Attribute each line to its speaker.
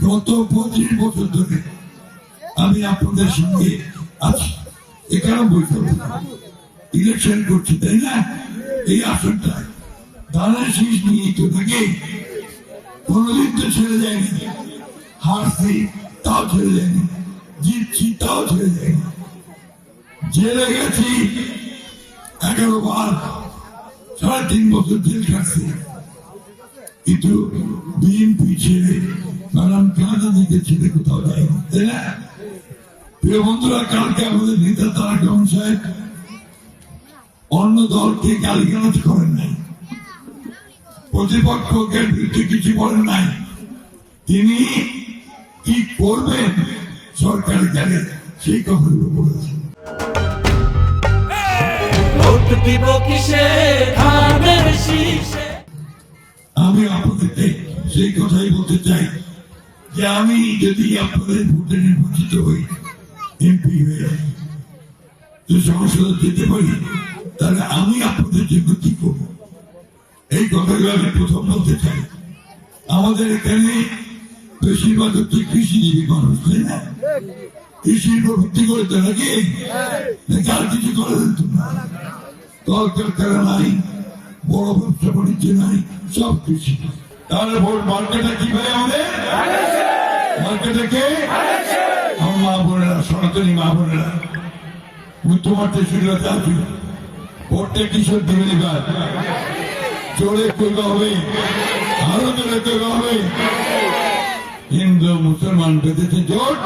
Speaker 1: গত 25 বছর ধরে আমি আপনাদের সঙ্গে আছি। এখানে বলতে ইলেকশন করছি, তাই না? এই আসনটা ধানের শীষ নিয়ে তো নাকি কোনদিন তো ছেড়ে যায়নি। হারছি তাও ছেড়ে যায়নি, জিতছি তাও ছেড়ে যায়নি। জেলে গেছি 11 বার, 3.5 বছর জেল খাচ্ছি, কিন্তু বিএনপি ছেড়ে ম্যাডাম কাঁদা দিকে ছেড়ে কোথাও যায়নি, তাই না? প্রিয় বন্ধুরা, কালকে আমাদের নেতা তারেক রহমান সাহেব অন্য দলকে গালিগালাজ করেন নাই, প্রতিপক্ষকে বিরুদ্ধে কিছু বলেন নাই। তিনি কি করবেন সরকার গেলে সেই কথাগুলো বলেছেন। আমি আপনাদেরকে সেই কথাই বলতে চাই যে আমি যদি আপনাদের ভোটে নির্বাচিত হই, এমপি হয়ে সংসদে যেতে পারি, তাহলে আমি আপনাদের জন্য কি করবো এই কথাগুলো আমি প্রথম বলতে চাই। আমাদের এখানে বেশিরভাগ হচ্ছে কৃষিজীবী মানুষ, তাই না? কৃষির উপর ভিত্তি করে তো নাকি আর কিছু করে দিত না। কলকারখানা নাই, বড় ব্যবসা বাণিজ্য নাই, সব কৃষি। তাহলে ভোট মার্কেটে কি ভাই আমাদের মার্কেটে কে? আমার মা বোনেরা, সনাতনী মা বোনেরা, মুখ্যমন্ত্রী সুবিধা আছে। ভোটটা কিশোর দেবে এবার জোরে করতে হবে, আরো জোরে করতে হবে। হিন্দু মুসলমান বেঁধেছে জোট।